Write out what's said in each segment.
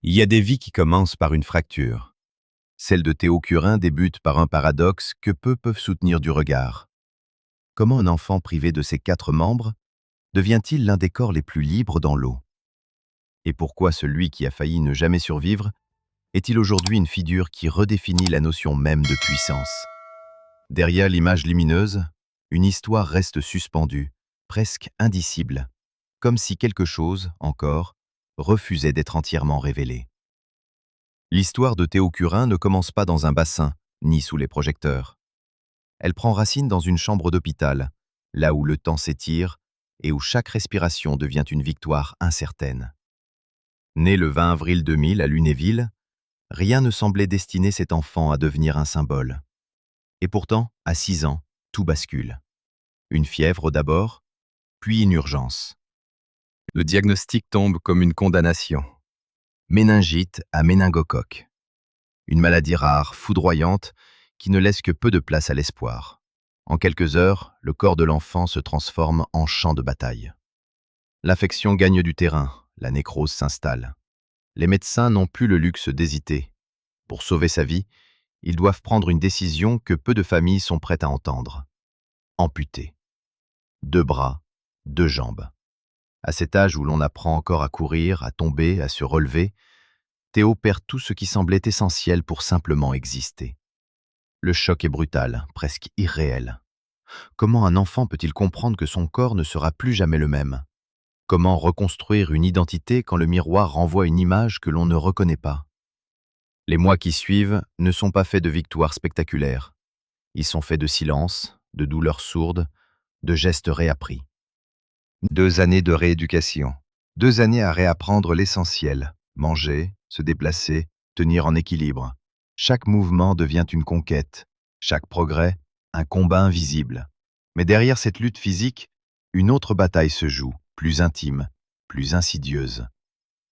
Il y a des vies qui commencent par une fracture. Celle de Théo Curin débute par un paradoxe que peu peuvent soutenir du regard. Comment un enfant privé de ses 4 membres devient-il l'un des corps les plus libres dans l'eau? Et pourquoi celui qui a failli ne jamais survivre est-il aujourd'hui une figure qui redéfinit la notion même de puissance? Derrière l'image lumineuse, une histoire reste suspendue, presque indicible, comme si quelque chose, encore, refusait d'être entièrement révélé. L'histoire de Théo Curin ne commence pas dans un bassin, ni sous les projecteurs. Elle prend racine dans une chambre d'hôpital, là où le temps s'étire et où chaque respiration devient une victoire incertaine. Né le 20 avril 2000 à Lunéville, rien ne semblait destiner cet enfant à devenir un symbole. Et pourtant, à 6 ans, tout bascule. Une fièvre d'abord, puis une urgence. Le diagnostic tombe comme une condamnation. Méningite à méningocoque. Une maladie rare, foudroyante, qui ne laisse que peu de place à l'espoir. En quelques heures, le corps de l'enfant se transforme en champ de bataille. L'affection gagne du terrain, la nécrose s'installe. Les médecins n'ont plus le luxe d'hésiter. Pour sauver sa vie, ils doivent prendre une décision que peu de familles sont prêtes à entendre. Amputer. 2 bras, 2 jambes. À cet âge où l'on apprend encore à courir, à tomber, à se relever, Théo perd tout ce qui semblait essentiel pour simplement exister. Le choc est brutal, presque irréel. Comment un enfant peut-il comprendre que son corps ne sera plus jamais le même? Comment reconstruire une identité quand le miroir renvoie une image que l'on ne reconnaît pas? Les mois qui suivent ne sont pas faits de victoires spectaculaires. Ils sont faits de silence, de douleurs sourdes, de gestes réappris. 2 années de rééducation. 2 années à réapprendre l'essentiel. Manger, se déplacer, tenir en équilibre. Chaque mouvement devient une conquête. Chaque progrès, un combat invisible. Mais derrière cette lutte physique, une autre bataille se joue, plus intime, plus insidieuse.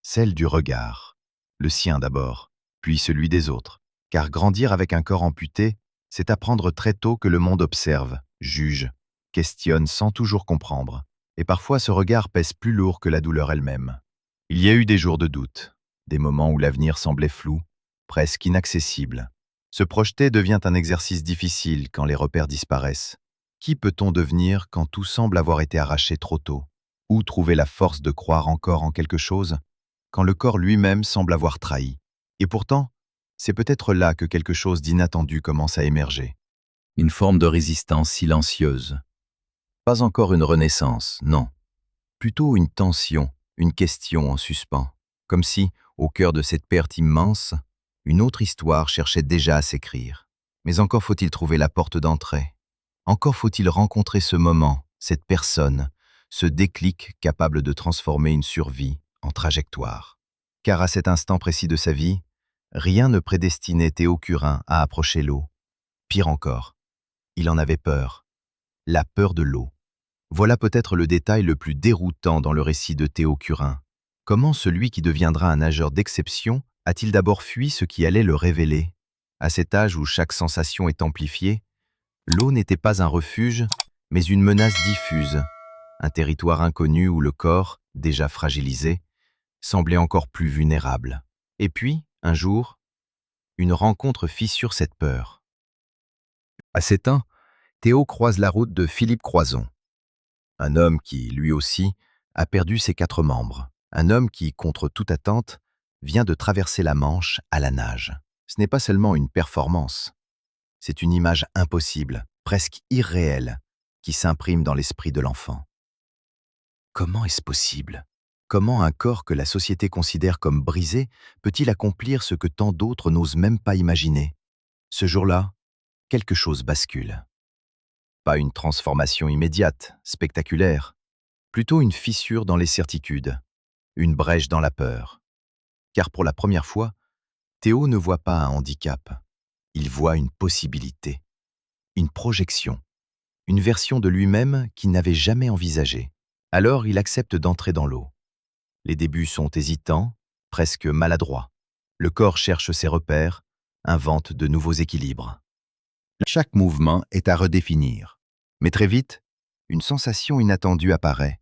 Celle du regard. Le sien d'abord, puis celui des autres. Car grandir avec un corps amputé, c'est apprendre très tôt que le monde observe, juge, questionne sans toujours comprendre. Et parfois ce regard pèse plus lourd que la douleur elle-même. Il y a eu des jours de doute, des moments où l'avenir semblait flou, presque inaccessible. Se projeter devient un exercice difficile quand les repères disparaissent. Qui peut-on devenir quand tout semble avoir été arraché trop tôt? Où trouver la force de croire encore en quelque chose quand le corps lui-même semble avoir trahi? Et pourtant, c'est peut-être là que quelque chose d'inattendu commence à émerger. Une forme de résistance silencieuse. Pas encore une renaissance, non. Plutôt une tension, une question en suspens. Comme si, au cœur de cette perte immense, une autre histoire cherchait déjà à s'écrire. Mais encore faut-il trouver la porte d'entrée. Encore faut-il rencontrer ce moment, cette personne, ce déclic capable de transformer une survie en trajectoire. Car à cet instant précis de sa vie, rien ne prédestinait Théo Curin à approcher l'eau. Pire encore, il en avait peur. La peur de l'eau. Voilà peut-être le détail le plus déroutant dans le récit de Théo Curin. Comment celui qui deviendra un nageur d'exception a-t-il d'abord fui ce qui allait le révéler? À cet âge où chaque sensation est amplifiée, l'eau n'était pas un refuge, mais une menace diffuse, un territoire inconnu où le corps, déjà fragilisé, semblait encore plus vulnérable. Et puis, un jour, une rencontre fissure cette peur. À 7 ans, Théo croise la route de Philippe Croison. Un homme qui, lui aussi, a perdu ses 4 membres. Un homme qui, contre toute attente, vient de traverser la Manche à la nage. Ce n'est pas seulement une performance, c'est une image impossible, presque irréelle, qui s'imprime dans l'esprit de l'enfant. Comment est-ce possible? Comment un corps que la société considère comme brisé peut-il accomplir ce que tant d'autres n'osent même pas imaginer? Ce jour-là, quelque chose bascule. Pas une transformation immédiate, spectaculaire, plutôt une fissure dans les certitudes, une brèche dans la peur. Car pour la première fois, Théo ne voit pas un handicap, il voit une possibilité, une projection, une version de lui-même qu'il n'avait jamais envisagée. Alors il accepte d'entrer dans l'eau. Les débuts sont hésitants, presque maladroits. Le corps cherche ses repères, invente de nouveaux équilibres. Chaque mouvement est à redéfinir. Mais très vite, une sensation inattendue apparaît.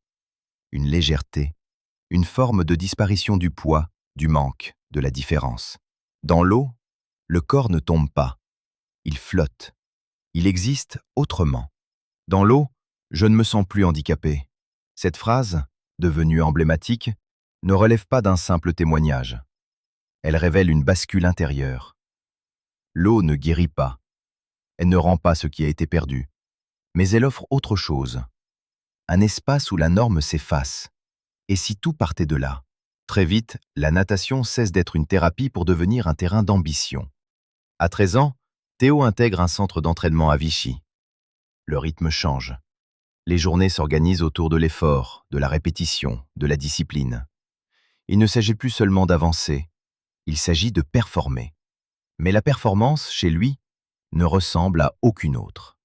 Une légèreté, une forme de disparition du poids, du manque. de la différence. Dans l'eau, le corps ne tombe pas, il flotte. Il existe autrement. Dans l'eau, je ne me sens plus handicapé. Cette phrase, devenue emblématique, ne relève pas d'un simple témoignage. Elle révèle une bascule intérieure. L'eau ne guérit pas. Elle ne rend pas ce qui a été perdu. Mais elle offre autre chose. Un espace où la norme s'efface. Et si tout partait de là? Très vite, la natation cesse d'être une thérapie pour devenir un terrain d'ambition. À 13 ans, Théo intègre un centre d'entraînement à Vichy. Le rythme change. Les journées s'organisent autour de l'effort, de la répétition, de la discipline. Il ne s'agit plus seulement d'avancer, il s'agit de performer. Mais la performance, chez lui, ne ressemble à aucune autre.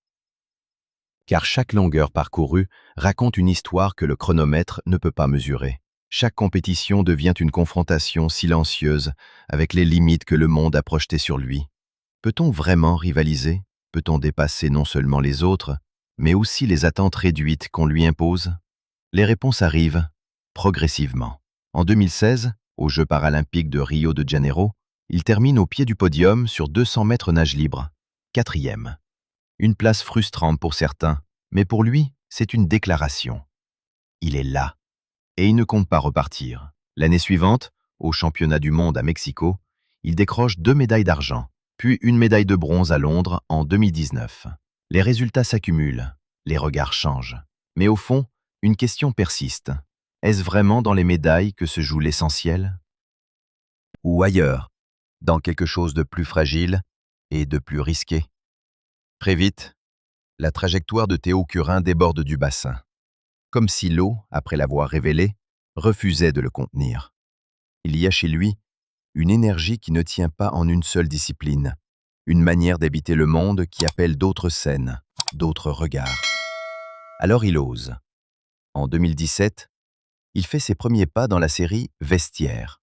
Car chaque longueur parcourue raconte une histoire que le chronomètre ne peut pas mesurer. Chaque compétition devient une confrontation silencieuse avec les limites que le monde a projetées sur lui. Peut-on vraiment rivaliser? Peut-on dépasser non seulement les autres, mais aussi les attentes réduites qu'on lui impose? Les réponses arrivent progressivement. En 2016, aux Jeux paralympiques de Rio de Janeiro, il termine au pied du podium sur 200 mètres nage libre, 4e. Une place frustrante pour certains, mais pour lui, c'est une déclaration. Il est là, et il ne compte pas repartir. L'année suivante, au championnat du monde à Mexico, il décroche 2 médailles d'argent, puis une médaille de bronze à Londres en 2019. Les résultats s'accumulent, les regards changent. Mais au fond, une question persiste. Est-ce vraiment dans les médailles que se joue l'essentiel? Ou ailleurs, dans quelque chose de plus fragile et de plus risqué? Très vite, la trajectoire de Théo Curin déborde du bassin. Comme si l'eau, après l'avoir révélé, refusait de le contenir. Il y a chez lui une énergie qui ne tient pas en une seule discipline, une manière d'habiter le monde qui appelle d'autres scènes, d'autres regards. Alors il ose. En 2017, il fait ses premiers pas dans la série Vestiaire.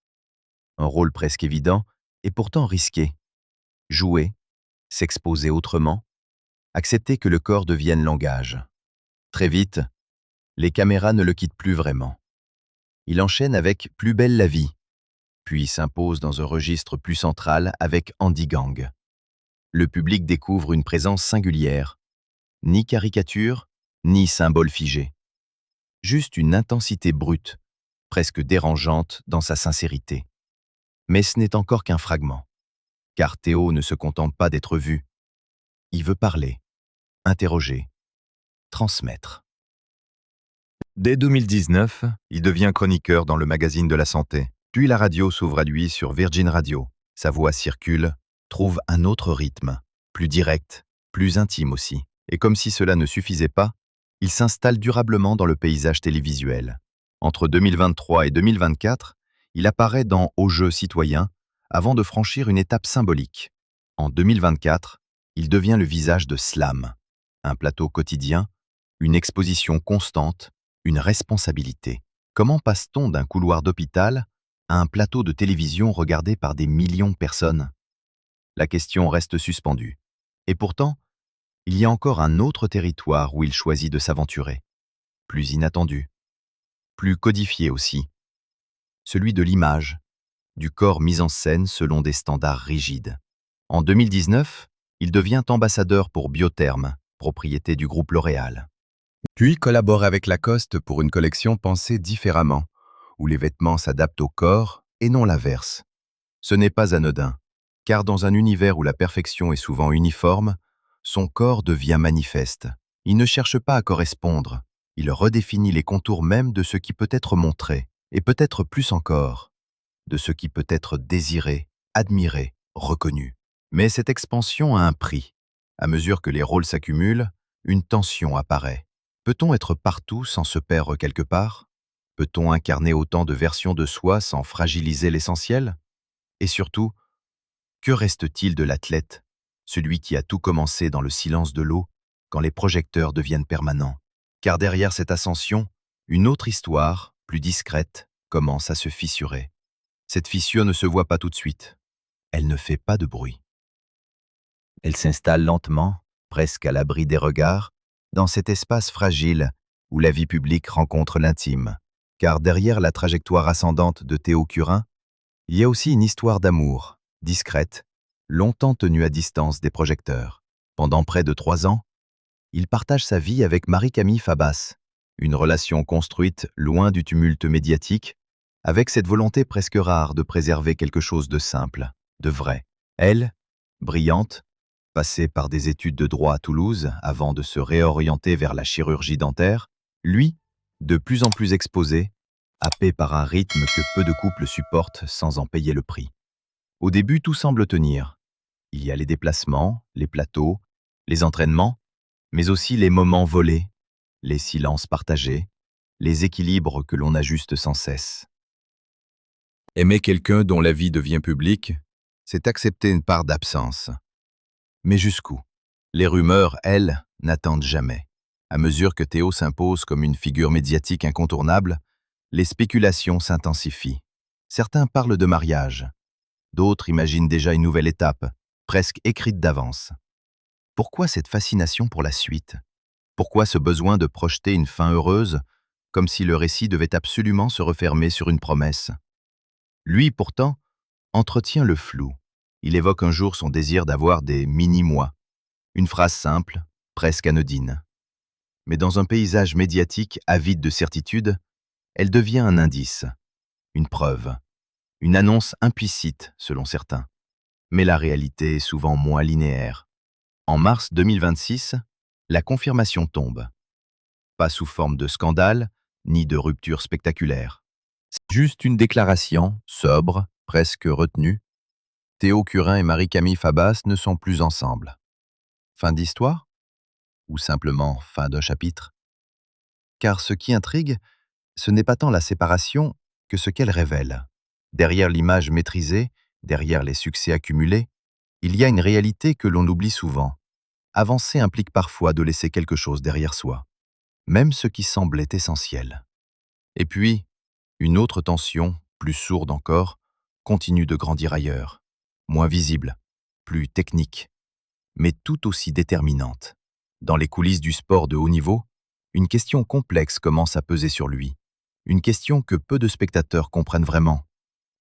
Un rôle presque évident et pourtant risqué. Jouer, s'exposer autrement, accepter que le corps devienne langage. Très vite, les caméras ne le quittent plus vraiment. Il enchaîne avec Plus belle la vie, puis s'impose dans un registre plus central avec Andy Gang. Le public découvre une présence singulière, ni caricature, ni symbole figé. Juste une intensité brute, presque dérangeante dans sa sincérité. Mais ce n'est encore qu'un fragment, car Théo ne se contente pas d'être vu. Il veut parler, interroger, transmettre. Dès 2019, il devient chroniqueur dans le magazine de la santé. Puis la radio s'ouvre à lui sur Virgin Radio. Sa voix circule, trouve un autre rythme, plus direct, plus intime aussi. Et comme si cela ne suffisait pas, il s'installe durablement dans le paysage télévisuel. Entre 2023 et 2024, il apparaît dans Aux Jeux citoyens avant de franchir une étape symbolique. En 2024, il devient le visage de Slam, un plateau quotidien, une exposition constante, une responsabilité. Comment passe-t-on d'un couloir d'hôpital à un plateau de télévision regardé par des millions de personnes? La question reste suspendue. Et pourtant, il y a encore un autre territoire où il choisit de s'aventurer. Plus inattendu, plus codifié aussi. Celui de l'image, du corps mis en scène selon des standards rigides. En 2019, il devient ambassadeur pour Biotherm, propriété du groupe L'Oréal. Puis collabore avec Lacoste pour une collection pensée différemment, où les vêtements s'adaptent au corps et non l'inverse. Ce n'est pas anodin, car dans un univers où la perfection est souvent uniforme, son corps devient manifeste. Il ne cherche pas à correspondre, il redéfinit les contours même de ce qui peut être montré, et peut-être plus encore, de ce qui peut être désiré, admiré, reconnu. Mais cette expansion a un prix. À mesure que les rôles s'accumulent, une tension apparaît. Peut-on être partout sans se perdre quelque part? Peut-on incarner autant de versions de soi sans fragiliser l'essentiel? Et surtout, que reste-t-il de l'athlète, celui qui a tout commencé dans le silence de l'eau, quand les projecteurs deviennent permanents? Car derrière cette ascension, une autre histoire, plus discrète, commence à se fissurer. Cette fissure ne se voit pas tout de suite. Elle ne fait pas de bruit. Elle s'installe lentement, presque à l'abri des regards, dans cet espace fragile où la vie publique rencontre l'intime. Car derrière la trajectoire ascendante de Théo Curin, Il y a aussi une histoire d'amour, discrète, longtemps tenue à distance des projecteurs. Pendant près de 3 ans, il partage sa vie avec Marie-Camille Fabas, une relation construite loin du tumulte médiatique, avec cette volonté presque rare de préserver quelque chose de simple, de vrai. Elle, brillante, passée par des études de droit à Toulouse avant de se réorienter vers la chirurgie dentaire, lui, de plus en plus exposé, happé par un rythme que peu de couples supportent sans en payer le prix. Au début, tout semble tenir. Il y a les déplacements, les plateaux, les entraînements, mais aussi les moments volés, les silences partagés, les équilibres que l'on ajuste sans cesse. Aimer quelqu'un dont la vie devient publique, c'est accepter une part d'absence. Mais jusqu'où? Les rumeurs, elles, n'attendent jamais. À mesure que Théo s'impose comme une figure médiatique incontournable, les spéculations s'intensifient. Certains parlent de mariage, d'autres imaginent déjà une nouvelle étape, presque écrite d'avance. Pourquoi cette fascination pour la suite? Pourquoi ce besoin de projeter une fin heureuse, comme si le récit devait absolument se refermer sur une promesse? Lui, pourtant, entretient le flou. Il évoque un jour son désir d'avoir des mini-mois. Une phrase simple, presque anodine. Mais dans un paysage médiatique avide de certitude, elle devient un indice, une preuve, une annonce implicite selon certains. Mais la réalité est souvent moins linéaire. En mars 2026, la confirmation tombe. Pas sous forme de scandale, ni de rupture spectaculaire. C'est juste une déclaration, sobre, presque retenue. Théo Curin et Marie-Camille Fabas ne sont plus ensemble. Fin d'histoire? Ou simplement fin d'un chapitre? Car ce qui intrigue, ce n'est pas tant la séparation que ce qu'elle révèle. Derrière l'image maîtrisée, derrière les succès accumulés, il y a une réalité que l'on oublie souvent. Avancer implique parfois de laisser quelque chose derrière soi, même ce qui semblait essentiel. Et puis, une autre tension, plus sourde encore, continue de grandir ailleurs, moins visible, plus technique, mais tout aussi déterminante. Dans les coulisses du sport de haut niveau, une question complexe commence à peser sur lui. Une question que peu de spectateurs comprennent vraiment,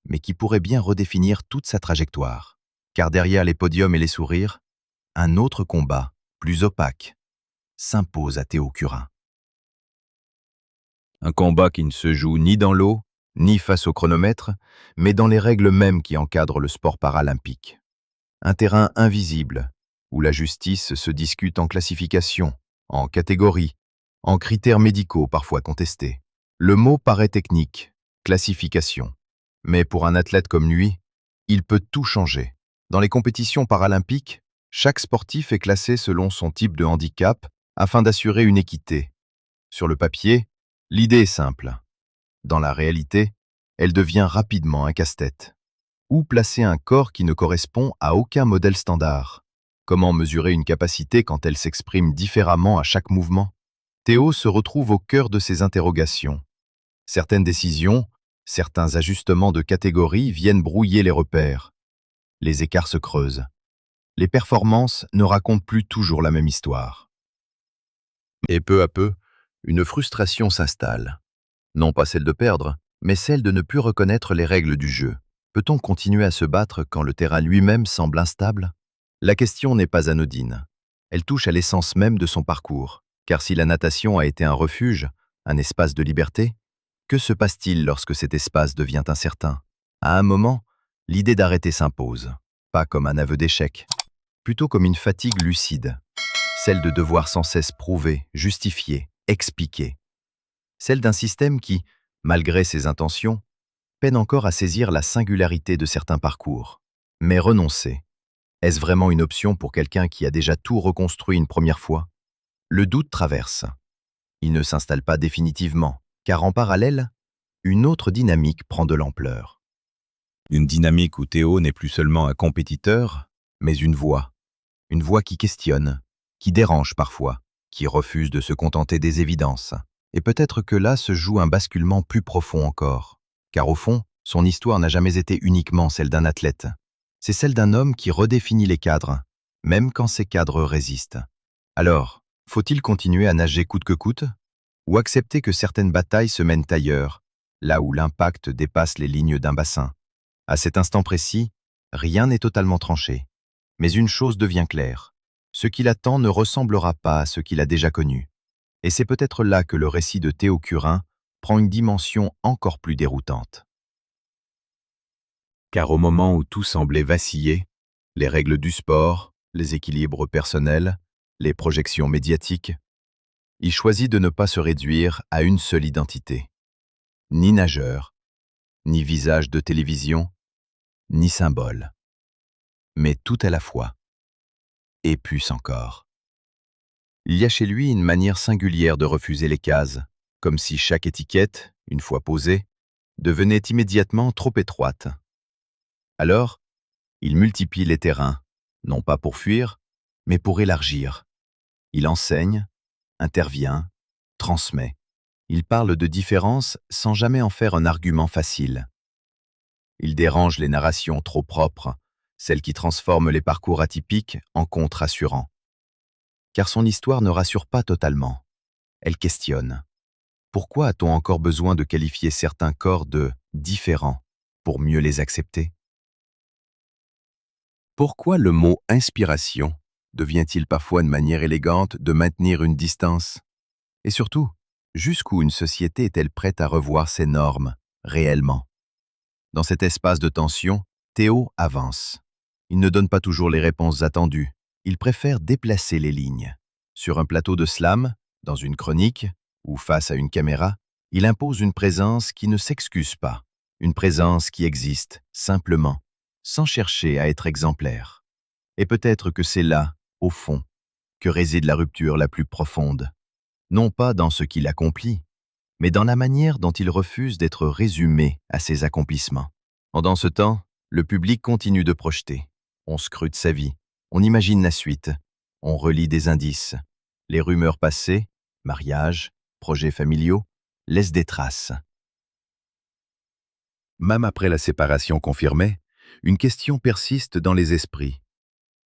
mais qui pourrait bien redéfinir toute sa trajectoire. Car derrière les podiums et les sourires, un autre combat, plus opaque, s'impose à Théo Curin. Un combat qui ne se joue ni dans l'eau, ni face au chronomètre, mais dans les règles mêmes qui encadrent le sport paralympique. Un terrain invisible, où la justice se discute en classification, en catégories, en critères médicaux parfois contestés. Le mot paraît technique, classification. Mais pour un athlète comme lui, il peut tout changer. Dans les compétitions paralympiques, chaque sportif est classé selon son type de handicap afin d'assurer une équité. Sur le papier, l'idée est simple. Dans la réalité, elle devient rapidement un casse-tête. Où placer un corps qui ne correspond à aucun modèle standard? Comment mesurer une capacité quand elle s'exprime différemment à chaque mouvement? Théo se retrouve au cœur de ces interrogations. Certaines décisions, certains ajustements de catégorie viennent brouiller les repères. Les écarts se creusent. Les performances ne racontent plus toujours la même histoire. Et peu à peu, une frustration s'installe. Non pas celle de perdre, mais celle de ne plus reconnaître les règles du jeu. Peut-on continuer à se battre quand le terrain lui-même semble instable? La question n'est pas anodine. Elle touche à l'essence même de son parcours. Car si la natation a été un refuge, un espace de liberté, que se passe-t-il lorsque cet espace devient incertain? À un moment, l'idée d'arrêter s'impose. Pas comme un aveu d'échec, plutôt comme une fatigue lucide. Celle de devoir sans cesse prouver, justifier, expliquer. Celle d'un système qui, malgré ses intentions, peine encore à saisir la singularité de certains parcours. Mais renoncer, est-ce vraiment une option pour quelqu'un qui a déjà tout reconstruit une première fois? Le doute traverse. Il ne s'installe pas définitivement, car en parallèle, une autre dynamique prend de l'ampleur. Une dynamique où Théo n'est plus seulement un compétiteur, mais une voix. Une voix qui questionne, qui dérange parfois, qui refuse de se contenter des évidences. Et peut-être que là se joue un basculement plus profond encore. Car au fond, son histoire n'a jamais été uniquement celle d'un athlète. C'est celle d'un homme qui redéfinit les cadres, même quand ces cadres résistent. Alors, faut-il continuer à nager coûte que coûte? Ou accepter que certaines batailles se mènent ailleurs, là où l'impact dépasse les lignes d'un bassin? À cet instant précis, rien n'est totalement tranché. Mais une chose devient claire. Ce qu'il attend ne ressemblera pas à ce qu'il a déjà connu. Et c'est peut-être là que le récit de Théo Curin prend une dimension encore plus déroutante. Car au moment où tout semblait vaciller, les règles du sport, les équilibres personnels, les projections médiatiques, il choisit de ne pas se réduire à une seule identité. Ni nageur, ni visage de télévision, ni symbole. Mais tout à la fois. Et plus encore. Il y a chez lui une manière singulière de refuser les cases, comme si chaque étiquette, une fois posée, devenait immédiatement trop étroite. Alors, il multiplie les terrains, non pas pour fuir, mais pour élargir. Il enseigne, intervient, transmet. Il parle de différence sans jamais en faire un argument facile. Il dérange les narrations trop propres, celles qui transforment les parcours atypiques en contes rassurants. Car son histoire ne rassure pas totalement. Elle questionne. Pourquoi a-t-on encore besoin de qualifier certains corps de « différents » pour mieux les accepter? Pourquoi le mot « inspiration » devient-il parfois une manière élégante de maintenir une distance? Et surtout, jusqu'où une société est-elle prête à revoir ses normes, réellement? Dans cet espace de tension, Théo avance. Il ne donne pas toujours les réponses attendues. Il préfère déplacer les lignes. Sur un plateau de slam, dans une chronique, ou face à une caméra, il impose une présence qui ne s'excuse pas. Une présence qui existe, simplement, sans chercher à être exemplaire. Et peut-être que c'est là, au fond, que réside la rupture la plus profonde. Non pas dans ce qu'il accomplit, mais dans la manière dont il refuse d'être résumé à ses accomplissements. Pendant ce temps, le public continue de projeter. On scrute sa vie, on imagine la suite, on relit des indices. Les rumeurs passées, mariage, projets familiaux, laissent des traces. Même après la séparation confirmée, une question persiste dans les esprits.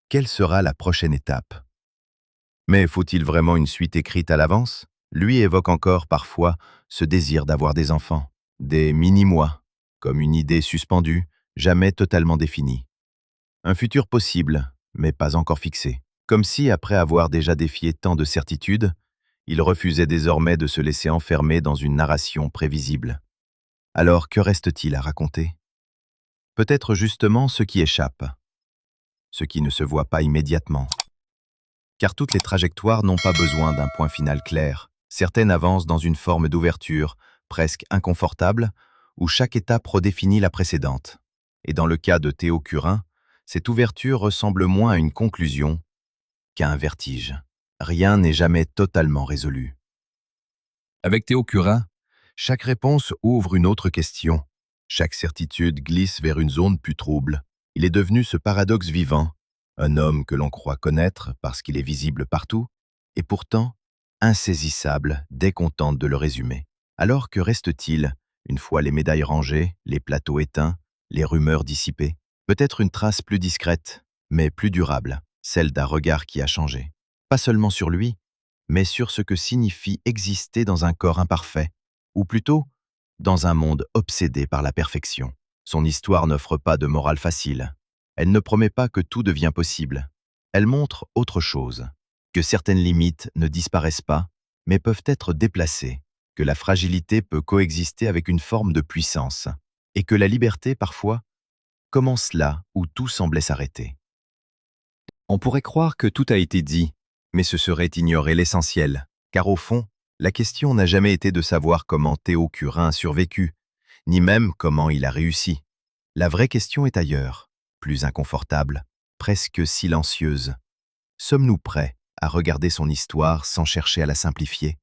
Quelle sera la prochaine étape? Mais faut-il vraiment une suite écrite à l'avance? Lui évoque encore parfois ce désir d'avoir des enfants, des mini-moi, comme une idée suspendue, jamais totalement définie. Un futur possible, mais pas encore fixé. Comme si, après avoir déjà défié tant de certitudes, il refusait désormais de se laisser enfermer dans une narration prévisible. Alors que reste-t-il à raconter? Peut-être justement ce qui échappe, ce qui ne se voit pas immédiatement. Car toutes les trajectoires n'ont pas besoin d'un point final clair. Certaines avancent dans une forme d'ouverture, presque inconfortable, où chaque étape redéfinit la précédente. Et dans le cas de Théo Curin, cette ouverture ressemble moins à une conclusion qu'à un vertige. Rien n'est jamais totalement résolu. Avec Théo Curin, chaque réponse ouvre une autre question. Chaque certitude glisse vers une zone plus trouble. Il est devenu ce paradoxe vivant, un homme que l'on croit connaître parce qu'il est visible partout, et pourtant insaisissable dès qu'on tente de le résumer. Alors que reste-t-il, une fois les médailles rangées, les plateaux éteints, les rumeurs dissipées? Peut-être une trace plus discrète, mais plus durable, celle d'un regard qui a changé. Pas seulement sur lui, mais sur ce que signifie exister dans un corps imparfait, ou plutôt, dans un monde obsédé par la perfection. Son histoire n'offre pas de morale facile. Elle ne promet pas que tout devient possible. Elle montre autre chose, que certaines limites ne disparaissent pas, mais peuvent être déplacées, que la fragilité peut coexister avec une forme de puissance, et que la liberté, parfois, commence là où tout semblait s'arrêter. On pourrait croire que tout a été dit, mais ce serait ignorer l'essentiel, car au fond, la question n'a jamais été de savoir comment Théo Curin a survécu, ni même comment il a réussi. La vraie question est ailleurs, plus inconfortable, presque silencieuse. Sommes-nous prêts à regarder son histoire sans chercher à la simplifier?